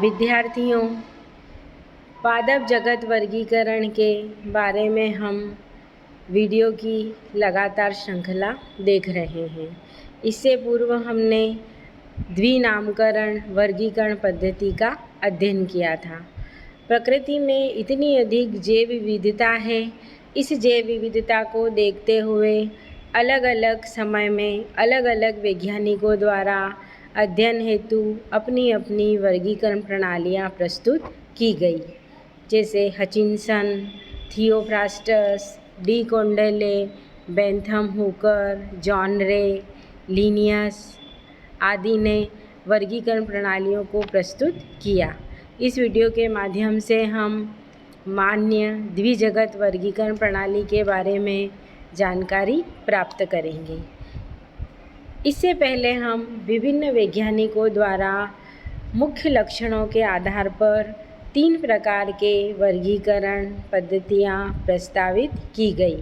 विद्यार्थियों, पादप जगत वर्गीकरण के बारे में हम वीडियो की लगातार श्रृंखला देख रहे हैं। इससे पूर्व हमने द्विनामकरण वर्गीकरण पद्धति का अध्ययन किया था। प्रकृति में इतनी अधिक जैव विविधता है, इस जैव विविधता को देखते हुए अलग अलग समय में अलग अलग वैज्ञानिकों द्वारा अध्ययन हेतु अपनी अपनी वर्गीकरण प्रणालियाँ प्रस्तुत की गई, जैसे Hutchinson, Theophrastus, de Candolle, Bentham Hooker, John Ray, Linnaeus आदि ने वर्गीकरण प्रणालियों को प्रस्तुत किया। इस वीडियो के माध्यम से हम मान्य द्विजगत वर्गीकरण प्रणाली के बारे में जानकारी प्राप्त करेंगे। इससे पहले हम विभिन्न वैज्ञानिकों द्वारा मुख्य लक्षणों के आधार पर 3 प्रकार के वर्गीकरण पद्धतियाँ प्रस्तावित की गई।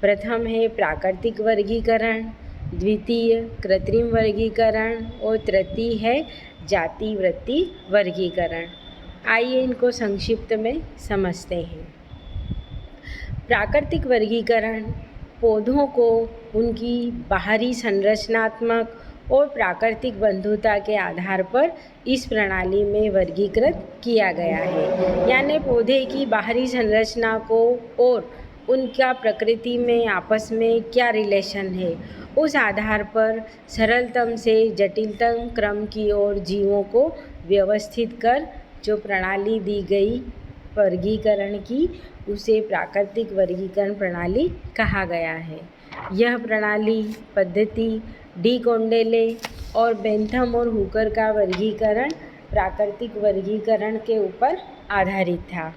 प्रथम है प्राकृतिक वर्गीकरण, द्वितीय कृत्रिम वर्गीकरण और तृतीय है जातिवृत्ति वर्गीकरण। आइए इनको संक्षिप्त में समझते हैं। प्राकृतिक वर्गीकरण पौधों को उनकी बाहरी संरचनात्मक और प्राकृतिक बंधुता के आधार पर इस प्रणाली में वर्गीकृत किया गया है। यानी पौधे की बाहरी संरचना को और उनका प्रकृति में आपस में क्या रिलेशन है, उस आधार पर सरलतम से जटिलतम क्रम की ओर जीवों को व्यवस्थित कर जो प्रणाली दी गई वर्गीकरण की, उसे प्राकृतिक वर्गीकरण प्रणाली कहा गया है। यह प्रणाली पद्धति डी कोंडेले और बेंथम और हुकर का वर्गीकरण प्राकृतिक वर्गीकरण के ऊपर आधारित था।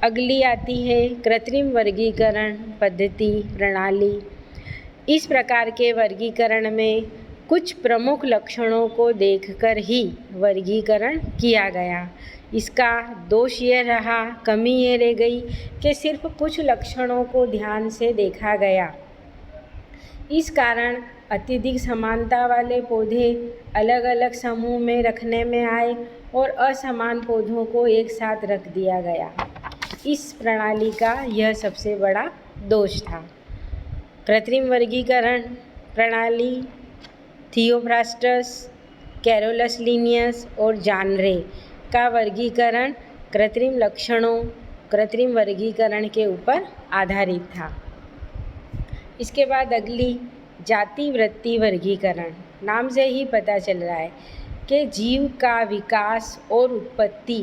अगली आती है कृत्रिम वर्गीकरण पद्धति प्रणाली। इस प्रकार के वर्गीकरण में कुछ प्रमुख लक्षणों को देखकर ही वर्गीकरण किया गया। इसका दोष ये रहा, कमी ये रह गई कि सिर्फ कुछ लक्षणों को ध्यान से देखा गया। इस कारण अत्यधिक समानता वाले पौधे अलग अलग समूह में रखने में आए और असमान पौधों को एक साथ रख दिया गया। इस प्रणाली का यह सबसे बड़ा दोष था। कृत्रिम वर्गीकरण प्रणाली थियोफ्रास्टस, कैरोलस लिनियस और जॉन रे का वर्गीकरण कृत्रिम लक्षणों, कृत्रिम वर्गीकरण के ऊपर आधारित था। इसके बाद अगली जातिवृत्ति वर्गीकरण। नाम से ही पता चल रहा है कि जीव का विकास और उत्पत्ति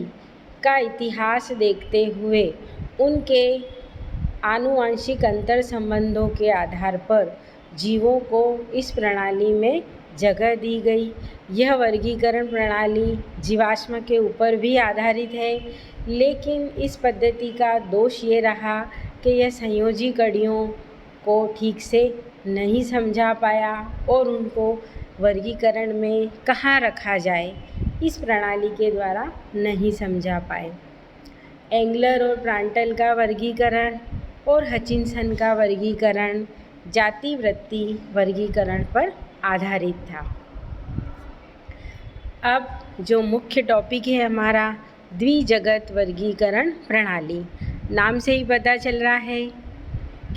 का इतिहास देखते हुए उनके आनुवंशिक अंतर संबंधों के आधार पर जीवों को इस प्रणाली में जगह दी गई। यह वर्गीकरण प्रणाली जीवाश्म के ऊपर भी आधारित है, लेकिन इस पद्धति का दोष ये रहा कि यह संयोजी कड़ियों को ठीक से नहीं समझा पाया और उनको वर्गीकरण में कहाँ रखा जाए, इस प्रणाली के द्वारा नहीं समझा पाए। एंगलर और प्रांटल का वर्गीकरण और हचिंसन का वर्गीकरण जातिवृत्ति वर्गीकरण पर आधारित था। अब जो मुख्य टॉपिक है हमारा द्विजगत वर्गीकरण प्रणाली। नाम से ही पता चल रहा है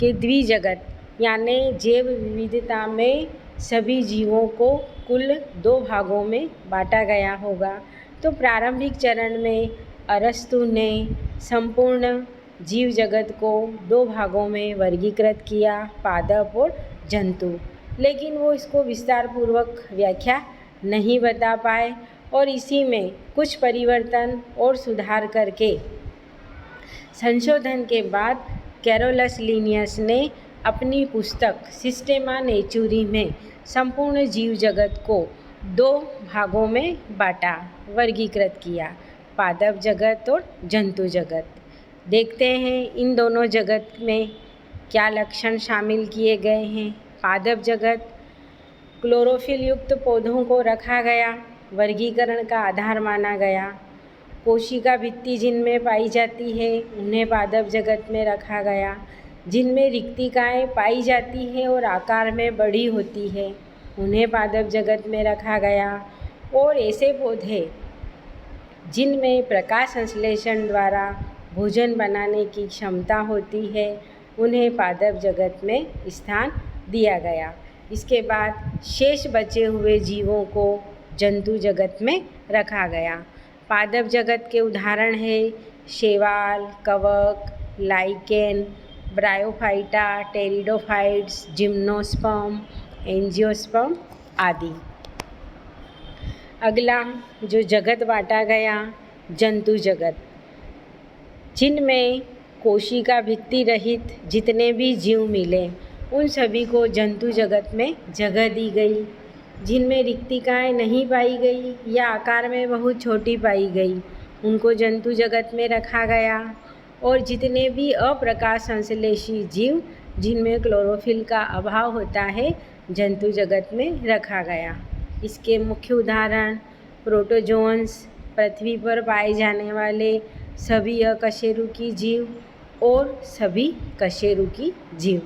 कि द्विजगत यानी जैव विविधता में सभी जीवों को कुल 2 भागों में बांटा गया होगा। तो प्रारंभिक चरण में अरस्तु ने संपूर्ण जीव जगत को 2 भागों में वर्गीकृत किया, पादप और जंतु। लेकिन वो इसको विस्तार पूर्वक व्याख्या नहीं बता पाए और इसी में कुछ परिवर्तन और सुधार करके संशोधन के बाद कैरोलस लिनियस ने अपनी पुस्तक सिस्टेमा नेचुरी में संपूर्ण जीव जगत को 2 भागों में बांटा, वर्गीकृत किया, पादप जगत और जंतु जगत। देखते हैं इन दोनों जगत में क्या लक्षण शामिल किए गए हैं। पादप जगत क्लोरोफिल युक्त पौधों को रखा गया, वर्गीकरण का आधार माना गया। कोशिका भित्ति जिनमें पाई जाती है उन्हें पादप जगत में रखा गया। जिनमें रिक्तिकाएँ पाई जाती है और आकार में बड़ी होती है उन्हें पादप जगत में रखा गया। और ऐसे पौधे जिनमें प्रकाश संश्लेषण द्वारा भोजन बनाने की क्षमता होती है, उन्हें पादप जगत में स्थान दिया गया। इसके बाद शेष बचे हुए जीवों को जंतु जगत में रखा गया। पादप जगत के उदाहरण है शैवाल, कवक, lichen, bryophyta, pteridophytes, gymnosperm, angiosperm आदि। अगला जो जगत बांटा गया, जंतु जगत, जिनमें कोशिका भित्ति रहित जितने भी जीव मिले उन सभी को जंतु जगत में जगह दी गई। जिनमें रिक्तिकाएँ नहीं पाई गई या आकार में बहुत छोटी पाई गई, उनको जंतु जगत में रखा गया। और जितने भी अप्रकाश संश्लेषी जीव जिनमें क्लोरोफिल का अभाव होता है, जंतु जगत में रखा गया। इसके मुख्य उदाहरण प्रोटोजोअन्स, पृथ्वी पर पाए जाने वाले सभी अकशेरुकी जीव और सभी कशेरुकी जीव।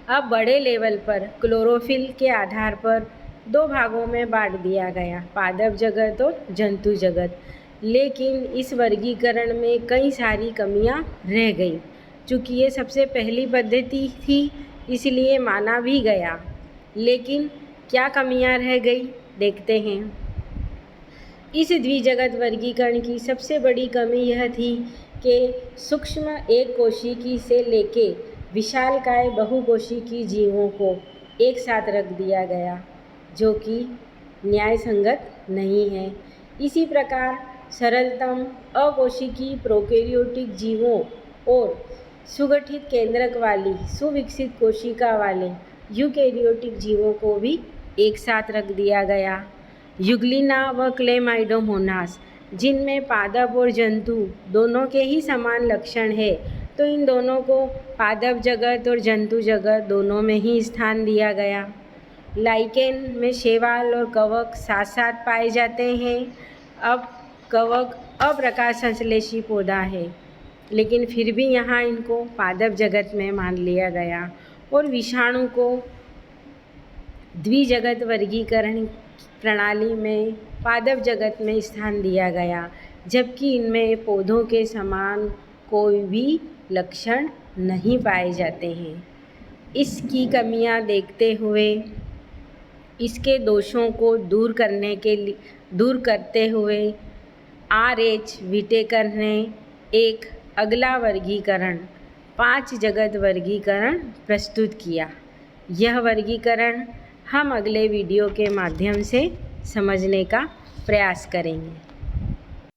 अब बड़े लेवल पर क्लोरोफिल के आधार पर दो भागों में बांट दिया गया, पादप जगत और जंतु जगत। लेकिन इस वर्गीकरण में कई सारी कमियां रह गई। चूँकि ये सबसे पहली पद्धति थी इसलिए माना भी गया, लेकिन क्या कमियां रह गई देखते हैं। इस द्विजगत वर्गीकरण की सबसे बड़ी कमी यह थी कि सूक्ष्म एक कोशिकी से लेके विशालकाय बहुकोशिकीय जीवों को एक साथ रख दिया गया, जो कि न्याय संगत नहीं है। इसी प्रकार सरलतम अकोशिकीय प्रोकैरियोटिक जीवों और सुगठित केंद्रक वाली सुविकसित कोशिका वाले यूकैरियोटिक जीवों को भी एक साथ रख दिया गया। युग्लिना व क्लेमाइडोमोनास, जिनमें पादप और जंतु दोनों के ही समान लक्षण है, तो इन दोनों को पादप जगत और जंतु जगत दोनों में ही स्थान दिया गया। लाइकेन में शैवाल और कवक साथ साथ पाए जाते हैं। अब कवक अप्रकाश संश्लेषी पौधा है, लेकिन फिर भी यहाँ इनको पादप जगत में मान लिया गया। और विषाणु को द्विजगत वर्गीकरण प्रणाली में पादप जगत में स्थान दिया गया, जबकि इनमें पौधों के समान कोई भी लक्षण नहीं पाए जाते हैं। इसकी कमियां देखते हुए इसके दोषों को दूर करते हुए R.H. विटेकर ने एक अगला वर्गीकरण 5 जगत वर्गीकरण प्रस्तुत किया। यह वर्गीकरण हम अगले वीडियो के माध्यम से समझने का प्रयास करेंगे।